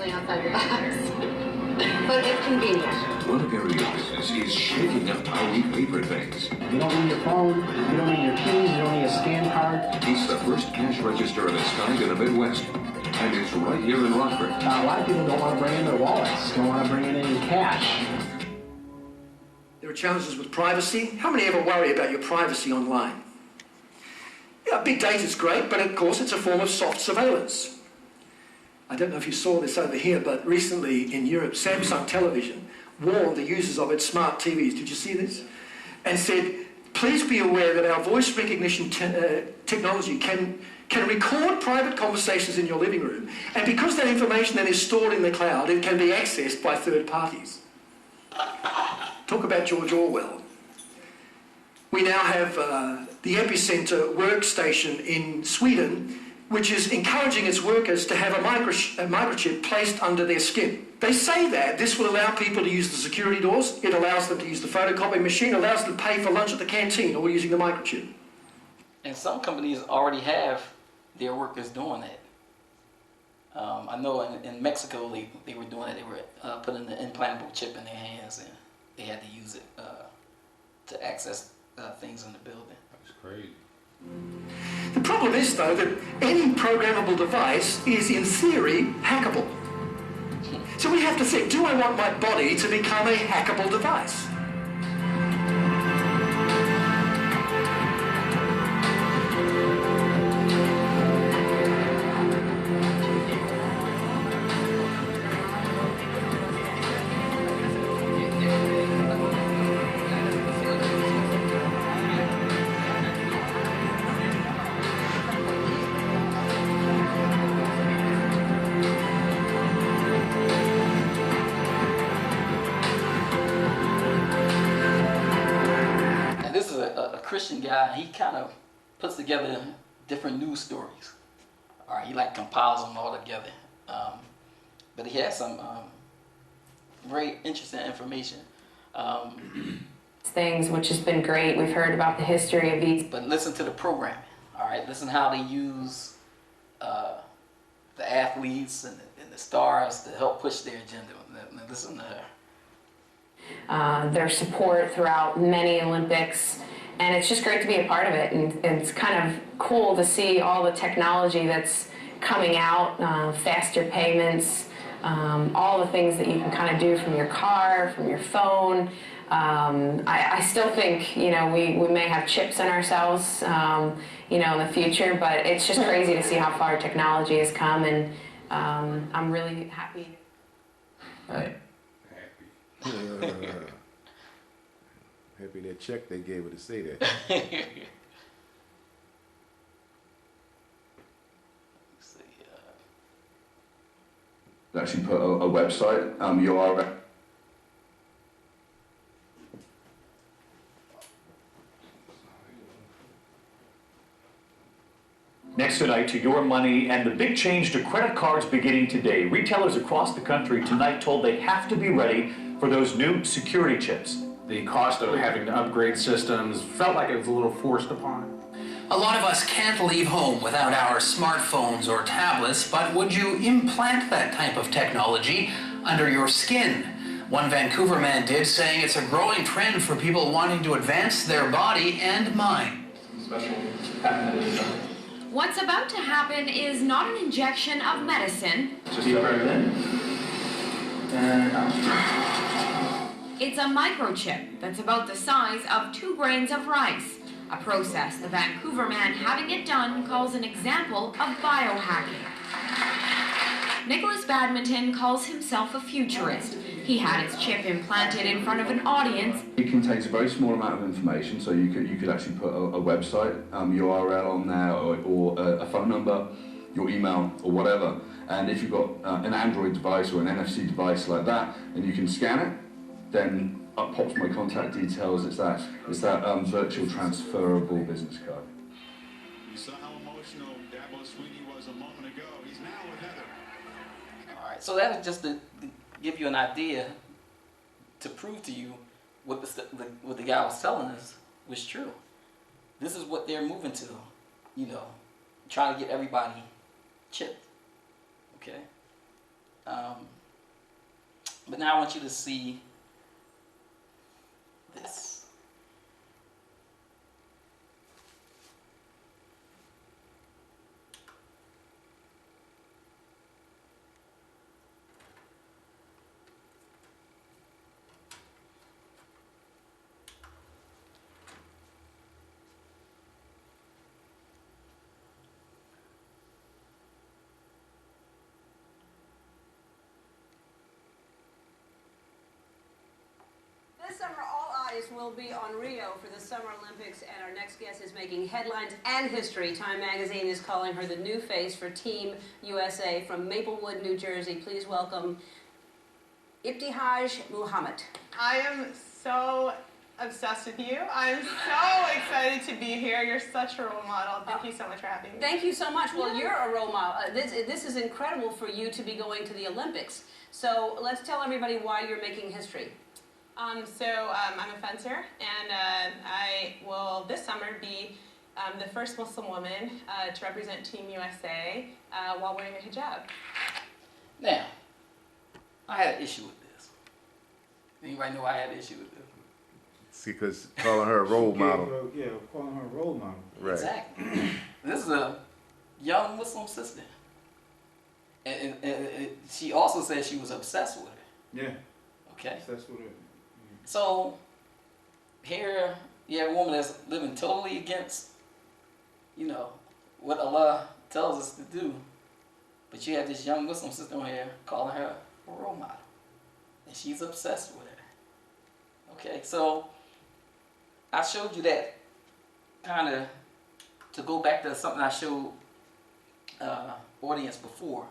definitely outside the box. But it's convenient. Coronavirus is shaking up how we pay for things. You don't need your phone, you don't need your keys, you don't need a scan card. It's the first cash register of its kind in the Midwest, and it's right here in Rockford. A lot of people don't want to bring in their wallets, don't want to bring in any cash. There are challenges with privacy. How many ever worry about your privacy online? Yeah, big data is great, but of course it's a form of soft surveillance. I don't know if you saw this over here, but recently in Europe, Samsung Television warned the users of its smart TVs, did you see this? And said, please be aware that our voice recognition technology can record private conversations in your living room, and because that information then is stored in the cloud, it can be accessed by third parties. Talk about George Orwell. We now have the Epicenter workstation in Sweden, which is encouraging its workers to have a microchip placed under their skin. They say that this will allow people to use the security doors, it allows them to use the photocopy machine, it allows them to pay for lunch at the canteen or using the microchip. And some companies already have their workers doing that. I know in Mexico they were doing it, they were putting the implantable chip in their hands and they had to use it to access things in the building. That's crazy. The problem is, though, that any programmable device is, in theory, hackable. So we have to think, do I want my body to become a hackable device? Christian guy, he kind of puts together different news stories. All right, he like compiles them all together. But he has some very interesting information. Things which has been great. We've heard about the history of these. But listen to the programming. All right, listen how they use the athletes and the stars to help push their agenda. Listen to her. Their support throughout many Olympics. And it's just great to be a part of it, and it's kind of cool to see all the technology that's coming out, faster payments, all the things that you can kind of do from your car, from your phone. I still think, you know, we may have chips in ourselves, you know, in the future, but it's just crazy to see how far technology has come, and I'm really happy. Right. Happy. Happy that check they gave her to say that. Actually put a website URL. Next tonight to your money and the big change to credit cards beginning today. Retailers across the country tonight told they have to be ready for those new security chips. The cost of having to upgrade systems felt like it was a little forced upon. A lot of us can't leave home without our smartphones or tablets, but would you implant that type of technology under your skin? One Vancouver man did, saying it's a growing trend for people wanting to advance their body and mind. What's about to happen is not an injection of medicine. Just breathe in and out. It's a microchip that's about the size of 2 grains of rice. A process the Vancouver man having it done calls an example of biohacking. Nicholas Badminton calls himself a futurist. He had his chip implanted in front of an audience. It contains a very small amount of information, so you could actually put a website URL on there, or a phone number, your email, or whatever. And if you've got an Android device or an NFC device like that, and you can scan it, then up pops my contact details. It's that virtual transferable business card. You saw how emotional Dabo Sweeney was a moment ago. He's now with Heather. All right, so that was just to give you an idea, to prove to you what the guy was telling us was true. This is what they're moving to, you know, trying to get everybody chipped. Okay. But now I want you to see this. This summer, all eyes will be on Rio for the Summer Olympics, and our next guest is making headlines and history. Time magazine is calling her the new face for Team USA. From Maplewood, New Jersey, please welcome Ibtihaj Muhammad. I am so obsessed with you. I'm so excited to be here. You're such a role model. Thank you so much for having me. Thank you so much. Well, you're a role model. This is incredible for you to be going to the Olympics. So let's tell everybody why you're making history. I'm a fencer, and I will this summer be the first Muslim woman to represent Team USA while wearing a hijab. Now, I had an issue with this. Anybody know I had an issue with this? See, because calling her a role model. Yeah, calling her a role model. Right. Exactly. This is a young Muslim sister. And she also said she was obsessed with it. Yeah. Okay. Obsessed with it. So, here you have a woman that's living totally against, what Allah tells us to do. But you have this young Muslim sister on here calling her a role model. And she's obsessed with her. Okay, so I showed you that kind of to go back to something I showed audience before.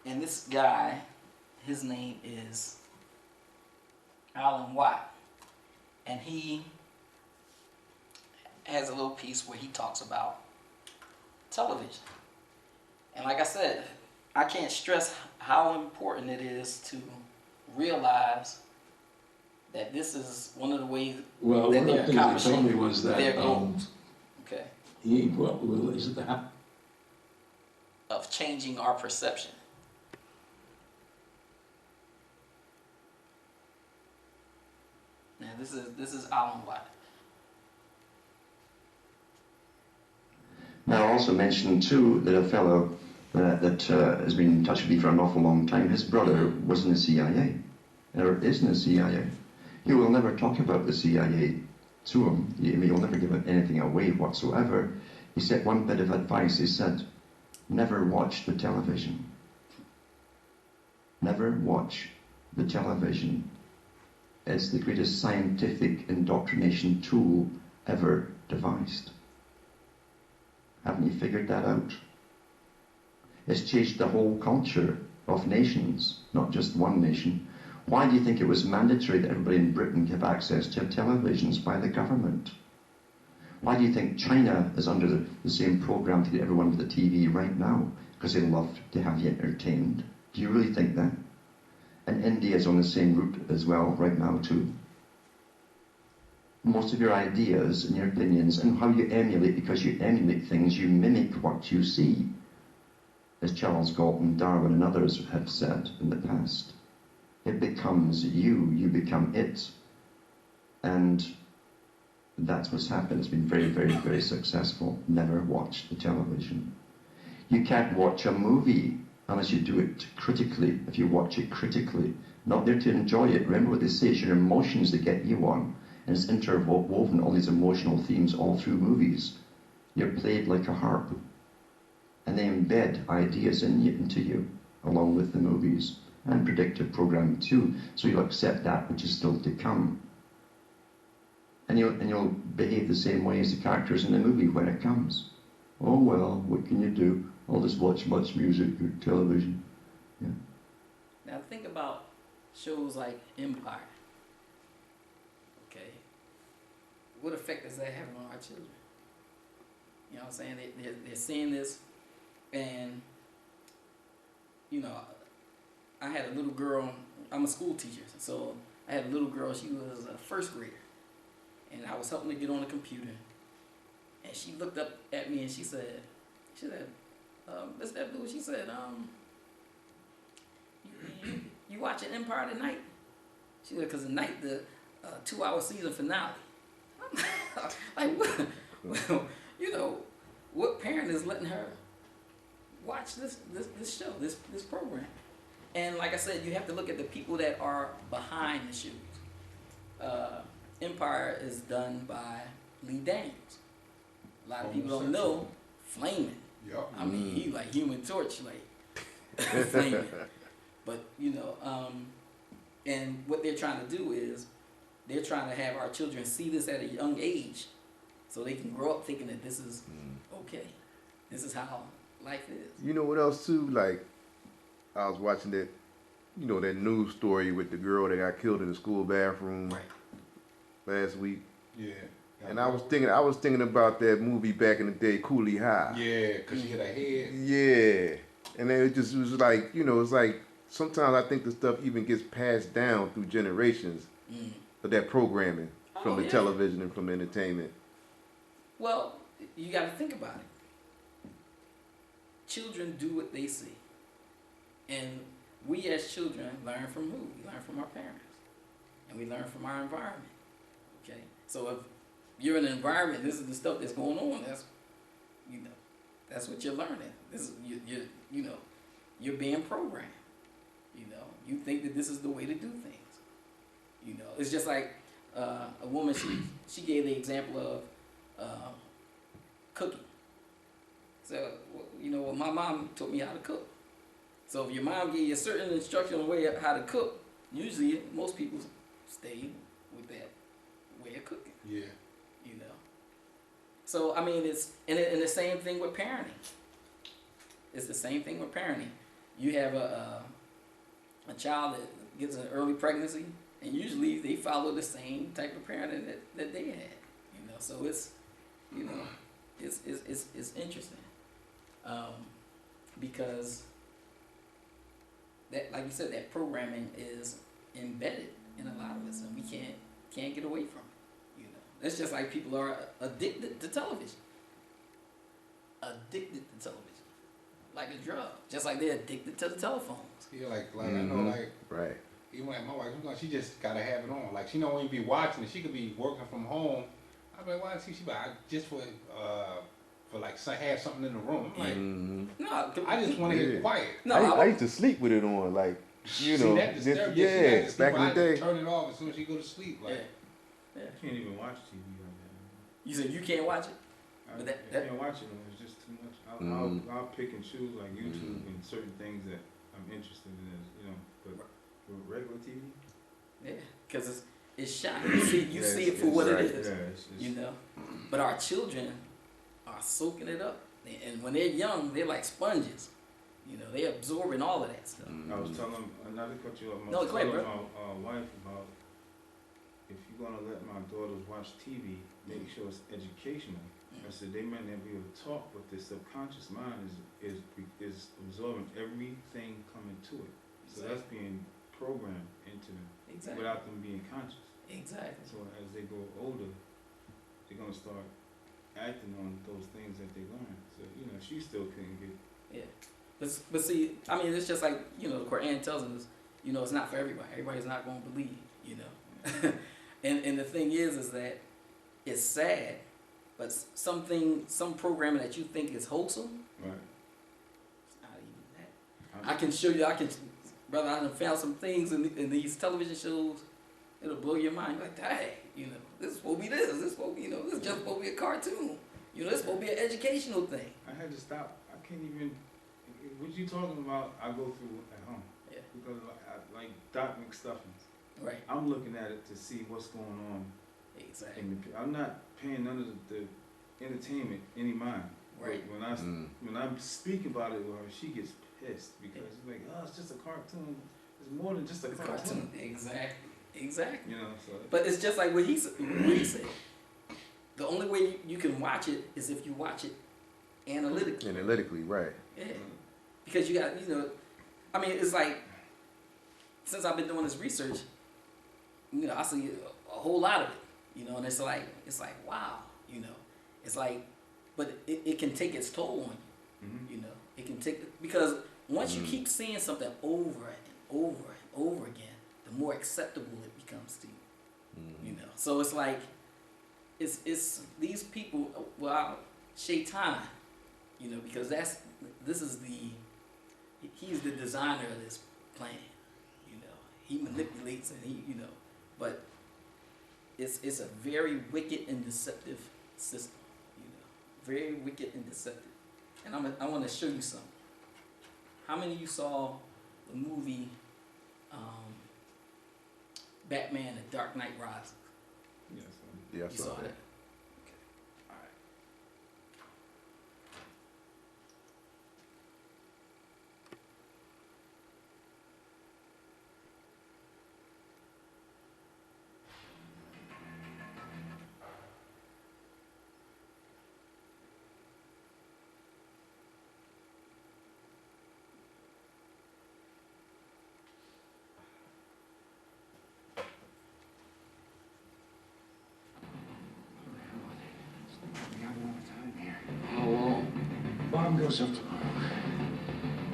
And this guy, his name is Alan Watt, and he has a little piece where he talks about television. And like I said, I can't stress how important it is to realize that this is one of the ways well, that one of the they're things they accomplishing told me was that their goals. Okay. Is it that? Of changing our perception. Now this is Alan Watt. Now, I also mentioned too that a fellow that has been in touch with me for an awful long time, his brother was in the CIA, or is in the CIA. He will never talk about the CIA to him. He'll never give anything away whatsoever. He said one bit of advice. He said, never watch the television. Never watch the television. It's the greatest scientific indoctrination tool ever devised. Haven't you figured that out? It's changed the whole culture of nations, not just one nation. Why do you think it was mandatory that everybody in Britain have access to televisions by the government? Why do you think China is under the same program to get everyone with a TV right now? Because they love to have you entertained. Do you really think that? And India is on the same route as well right now too. Most of your ideas and your opinions and how you emulate, because you emulate things, you mimic what you see. As Charles Galton, Darwin and others have said in the past. It becomes you, you become it. And that's what's happened. It's been very, very, very successful. Never watch the television. You can't watch a movie unless you do it critically. If you watch it critically, not there to enjoy it. Remember what they say, it's your emotions that get you on. And it's interwoven, all these emotional themes all through movies. You're played like a harp. And they embed ideas into you, along with the movies. And predictive programming too. So you'll accept that which is still to come. And you'll behave the same way as the characters in the movie when it comes. Oh well, what can you do? I'll just watch much music or television. Yeah. Now think about shows like Empire. Okay. What effect is that having on our children? You know what I'm saying? They're seeing this, and I had a little girl. I'm a school teacher, so I had a little girl. She was a first grader, and I was helping her get on the computer. And she looked up at me and she said, Miss Abdul, she said, You watching Empire tonight? She said, because tonight the 2-hour season finale. Like, well, you know, what parent is letting her watch this show, this program? And like I said, you have to look at the people that are behind the shoes. Empire is done by Lee Daniels. A lot of people don't know Flaming. Yep. I mean, he like Human Torch, like Flaming. But you know, and what they're trying to do is they're trying to have our children see this at a young age, so they can grow up thinking that this is okay. This is how life is. You know what else too? Like, I was watching that, you know, that news story with the girl that got killed in the school bathroom last week. Yeah. And I was thinking about that movie back in the day, Coolie High. Yeah, because she hit her head. Yeah. And then it was like, you know, it's like sometimes I think the stuff even gets passed down through generations of that programming from the television and from the entertainment. Well, you got to think about it. Children do what they see. And we as children learn from who? We learn from our parents. And we learn from our environment. Okay? So if you're in an environment, this is the stuff that's going on, that's, you know, that's what you're learning. This is, you know, you're being programmed. You know, you think that this is the way to do things. You know, it's just like a woman, she gave the example of cooking. So, you know, my mom taught me how to cook. So if your mom gave you a certain instruction on way how to cook, usually most people stay with that way of cooking. Yeah. You know. So I mean, it's and the same thing with parenting. It's the same thing with parenting. You have a child that gets an early pregnancy, and usually they follow the same type of parenting that they had. You know, so it's, you know, it's interesting, because that, like you said, that programming is embedded in a lot of us, and we can't get away from it. You know, it's just like people are addicted to television. Addicted to television. Like a drug, just like they're addicted to the telephones. Yeah, like I know, like right. Even like my wife, she just gotta have it on. Like she don't even be watching it. She could be working from home. I'm like, why? She be like, just for like have something in the room. I'm like, no, I just want to get quiet. No, I used to sleep with it on, like, you know, that just, yeah, back in the day. Turn it off as soon as she go to sleep. Like, You can't even watch TV like that. You said you can't watch it? I can't watch it. It's just too much. I'll pick and choose like YouTube and certain things that I'm interested in. You know, but with regular TV. Yeah, because it's shot. You see it for what it is. Yeah, you know, but our children are soaking it up, and when they're young, they're like sponges. You know, they're absorbing all of that stuff. I was telling, not to cut you off, No, go ahead, bro. my wife about if you're gonna let my daughters watch TV, make sure it's educational. I said they might not be able to talk, but their subconscious mind is absorbing everything coming to it. So that's being programmed into them without them being conscious. Exactly. So as they grow older, they're gonna start acting on those things that they learn. So you know, she still couldn't get. Yeah, but see, I mean, it's just like, you know, the Quran tells us, you know, it's not for everybody. Everybody's not going to believe, you know. and the thing is that it's sad. But some programming that you think is wholesome, right? It's not even that. I can show you. Brother, I done found some things in these television shows. It'll blow your mind. Like, dang, you know, this is supposed to be this. This is supposed to be, you know, this is just supposed to be a cartoon. You know, this is supposed to be an educational thing. I had to stop. I can't even. What you talking about? I go through at home. Yeah. Because like Doc McStuffins. Right. I'm looking at it to see what's going on. Exactly. I'm not paying none of the entertainment any mind. Right. But when I speak about it with her, she gets pissed because she's like, oh, it's just a cartoon. It's more than just a cartoon. Exactly. You know. So. But it's just like what he said. The only way you can watch it is if you watch it analytically. Analytically, right. Yeah. Because you got, you know, I mean, it's like, since I've been doing this research, you know, I see a whole lot of it. You know, and it's like wow, you know, it's like, but it can take its toll on you. You know, it can take, because once you keep seeing something over and over and over again, the more acceptable it becomes to you. You know, so it's like it's these people. Well, Shaitan, you know, because he's the designer of this plan. You know, he manipulates and but it's a very wicked and deceptive system. You know, very wicked and deceptive. And I want to show you something. How many of you saw the movie Batman: The Dark Knight Rises? Yes. Yeah, I You saw saw that. that? Okay. All right. How long? Bomb goes up tomorrow.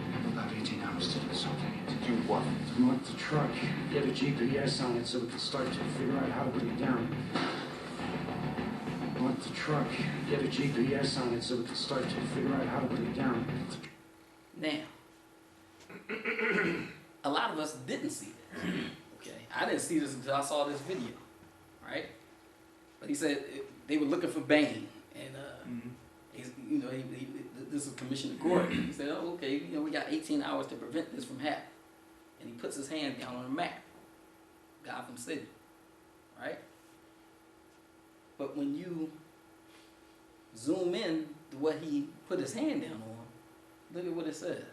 We have about 18 hours to do something. To do what? To mark the truck. Get a GPS on it so we can start to figure out how to bring it down. Mark the truck. Get a GPS on it so we can start to figure out how to bring it down. Now, a lot of us didn't see this. Okay, I didn't see this until I saw this video, right? But he said they were looking for Bane, and this is Commissioner Gordon. He said, "Oh, okay, we got 18 hours to prevent this from happening," and he puts his hand down on the map, Gotham City, right? But when you zoom in to what he put his hand down on, look at what it says.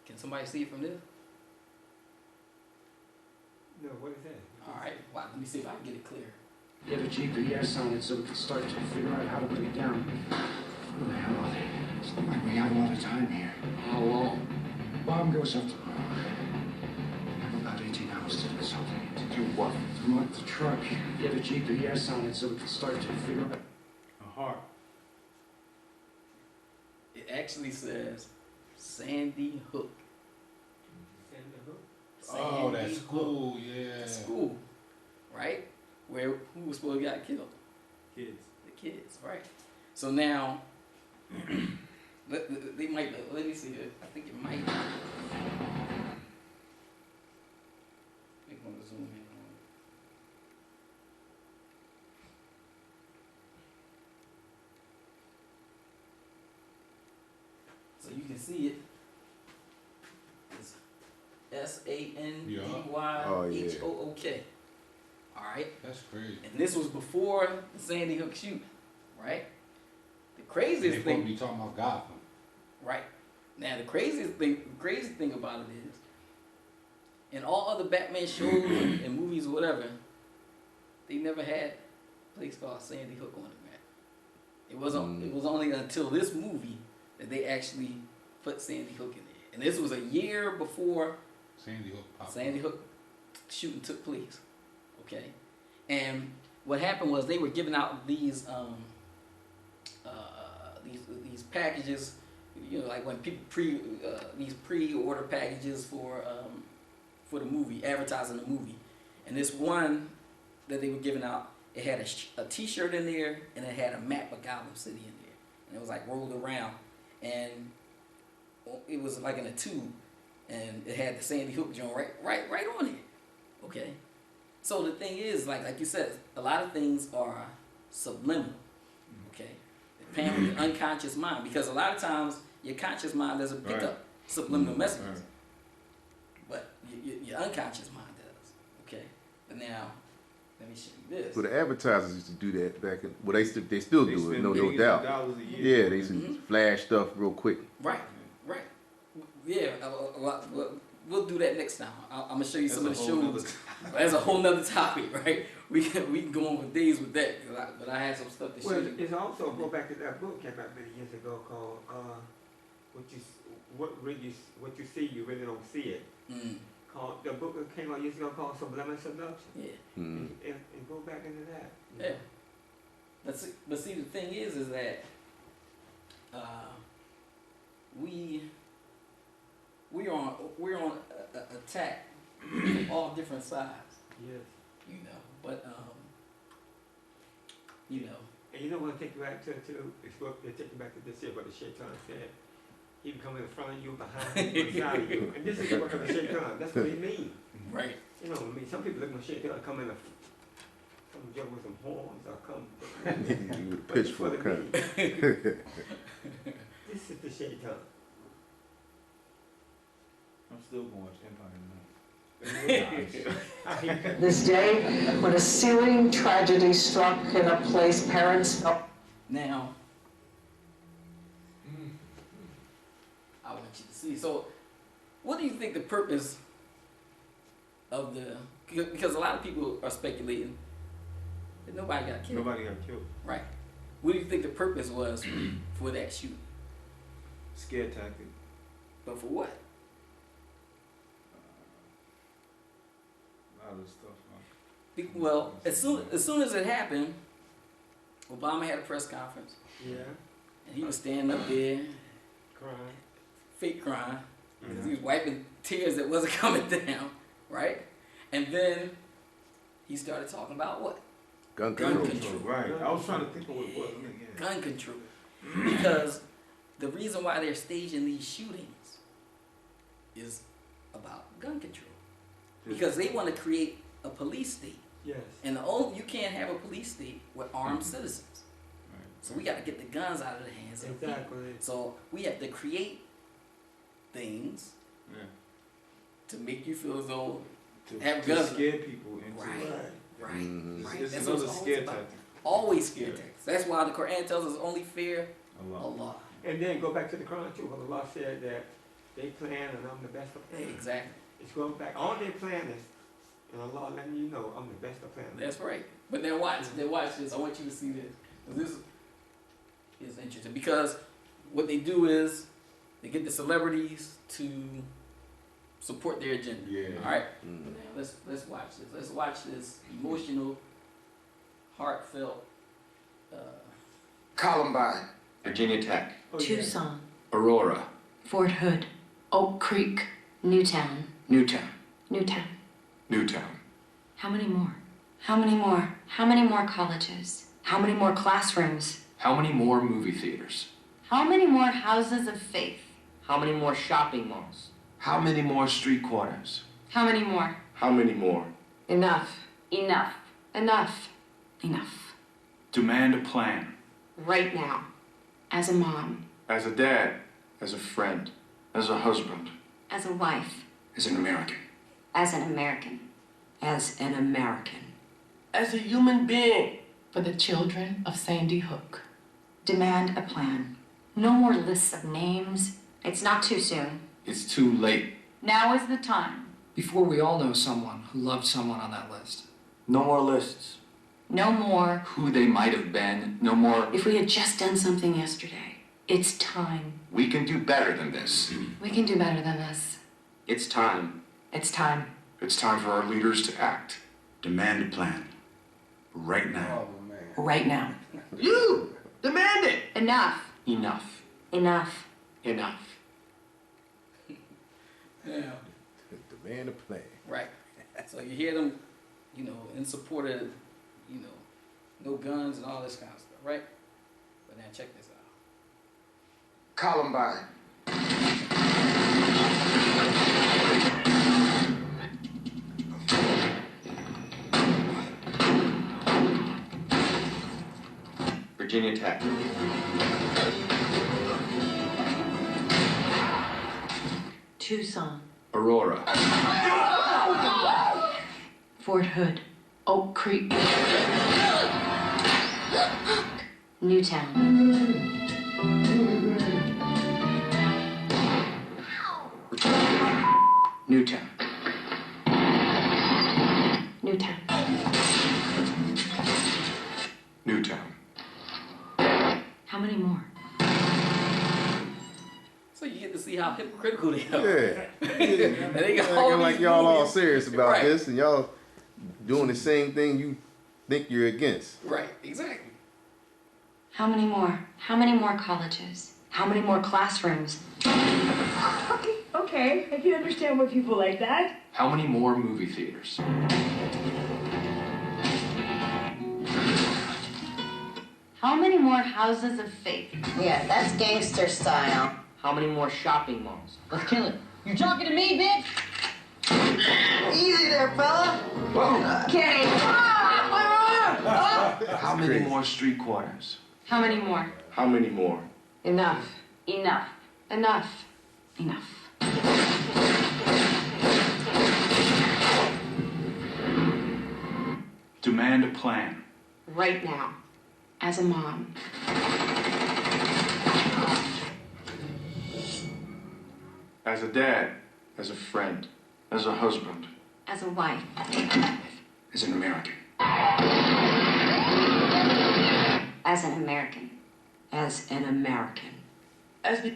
Can somebody see it from this? No, what is that? All right, wow, let me see if I can get it clear. Get a GPS on it so we can start to figure out how to bring it down. Who the hell are they? It's not like we have a lot of time here. How long? Bomb goes up tomorrow. We have about 18 hours to do something. To do what? To mark the truck. Get a GPS on it so we can start to figure out. A heart. It actually says Sandy Hook. Oh, that's Sandy cool, Hook. yeah. That's cool, right? Who was supposed to get killed? Kids. The kids, right? So now, they might. Let me see. I think it might. They want to zoom in on it. So you can see it. It's SANDYHOOK. All right. That's crazy. And this was before the Sandy Hook shooting, right? The craziest thing. Be talking about Gotham. Right. Now the crazy thing about it is, in all other Batman shows and movies or whatever, they never had a place called Sandy Hook on the map. It was only until this movie that they actually put Sandy Hook in there. And this was a year before Sandy Hook shooting took place. Okay, and what happened was they were giving out these packages, like when people these pre-order packages for the movie, advertising the movie, and this one that they were giving out, it had a T-shirt in there and it had a map of Gotham City in there, and it was like rolled around, and it was like in a tube, and it had the Sandy Hook joint right on it. Okay. So the thing is, like you said, a lot of things are subliminal, okay? They're playing with your unconscious mind, because a lot of times your conscious mind doesn't pick up subliminal messages, but your unconscious mind does, okay? But now, let me show you this. Well, the advertisers used to do that back in. Well, they still do it, no doubt. Yeah, they used to flash stuff real quick. Right. Yeah, we'll do that next time. I'm gonna show you some of the shows. That's a whole nother topic, right? We can go on for days with that, but I had some stuff to show you. It's also go back to that book came out many years ago called what you see you really don't see it. Called the book that came out years ago called Subliminal Seduction. Yeah. And go back into that. Yeah. But see the thing is that we're on attack all different sides. Yes. You know, but you know. And you know what I take you back to it's what they take you back to this here, what the Shaitan said. He can come in front of you, behind you, beside you. And this is the work of the Shaitan. That's what he means. Right. You know, I mean, some people look at Shaitan come in some joke with some horns or come with a pitchfork. This is the Shaitan. I'm still going to watch Empire tonight. This day, when a searing tragedy struck in a place parents felt. Now, I want you to see. So, what do you think the purpose of the? Because a lot of people are speculating that nobody got killed. Nobody got killed. Right. What do you think the purpose was for that shooting? Scare tactic. But for what? A lot of stuff. Well, as soon as it happened, Obama had a press conference. Yeah. And he was standing up there, crying, fake crying, because he was wiping tears that wasn't coming down, right? And then he started talking about what? Gun control. Right. I was trying to think of what it was. Gun control. Because the reason why they're staging these shootings is about gun control. Because they want to create a police state. Yes. And you can't have a police state with armed citizens. Right. So we got to get the guns out of the hands of people. So we have to create things to make you feel as though have to guns. scare people into Right. Mm-hmm. It's That's another what it's scare about. tactic. Always scare tactics. That's why the Quran tells us only fear Allah. And then go back to the Quran too, where Allah said that they plan and I'm the best of planners. Exactly. It's going back. All their planners, and Allah letting you know I'm the best of planners. That's right. But then watch this. I want you to see this. 'Cause this is interesting. Because what they do is they get the celebrities to support their agenda. Yeah. All right. Now let's watch this. Let's watch this emotional, heartfelt. Columbine, Virginia Tech, Tucson, Aurora, Fort Hood, Oak Creek, Newtown, Newtown, Newtown. Newtown. How many more? How many more? How many more colleges? How many more classrooms? How many more movie theaters? How many more houses of faith? How many more shopping malls? How many more street corners? How many more? How many more? Enough. Enough. Enough. Enough. Demand a plan. Right now. As a mom, As a dad, as a friend, as a husband, as a wife, as an American. as an American. As an American. As a human being. For the children of Sandy Hook. Demand a plan. No more lists of names. It's not too soon. It's too late. Now is the time. Before we all know someone who loved someone on that list. No more lists. No more. Who they might have been. No more. If we had just done something yesterday. It's time. We can do better than this. We can do better than this. It's time. It's time. It's time for our leaders to act. Demand a plan. Right now. Right now. You! Demand it! Enough. Enough. Enough. Enough. Yeah. Demand a plan. Right. So you hear them, in support of, no guns and all this kind of stuff, right? But now check this out. Columbine. Virginia Tech. Tucson. Aurora. Fort Hood. Oak Creek. Newtown. Newtown. Newtown. Newtown. How many more? So you get to see how hypocritical they are. Yeah. And they got all Acting like these y'all all movies. serious about Right. this, and y'all doing the same thing you think you're against. Right, exactly. How many more? How many more colleges? How many more classrooms? Okay, I can understand why people like that. How many more movie theaters? How many more houses of faith? Yeah, that's gangster style. How many more shopping malls? Let's kill it. You talking to me, bitch? Easy there, fella. Okay. How many more street corners? How many more? How many more? Enough. Enough. Enough. Enough. Demand a plan. Right now. As a mom. As a dad. As a friend. As a husband. As a wife. As an American. As an American. As an American. As the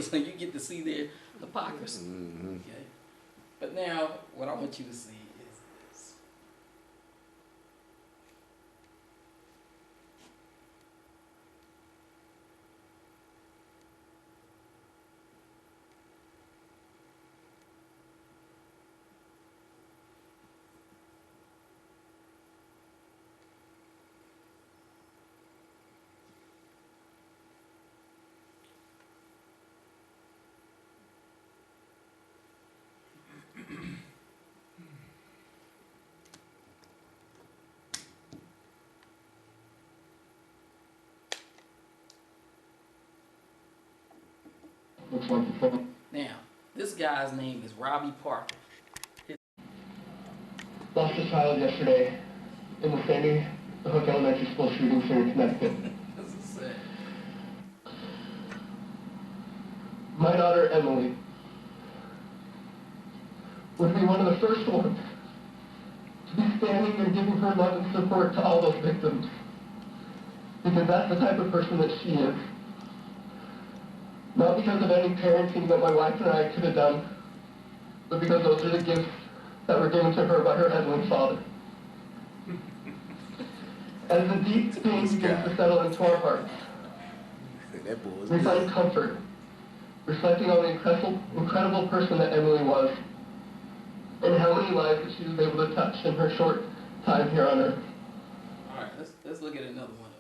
so you get to see their hypocrisy. Okay. But now, what I want you to see is this. Looks like the phone. Now, this guy's name is Robbie Parker. Lost a child yesterday in the Sandy Hook Elementary School shooting here in Connecticut. This is sad. My daughter, Emily, would be one of the first ones to be standing and giving her love and support to all those victims. Because that's the type of person that she is. Not because of any parenting that my wife and I could have done, but because those are the gifts that were given to her by her Heavenly Father. As the deep pain begins to settle into our hearts, we find comfort, reflecting on the incredible person that Emily was, and how many lives that she was able to touch in her short time here on earth. All right, let's look at another one.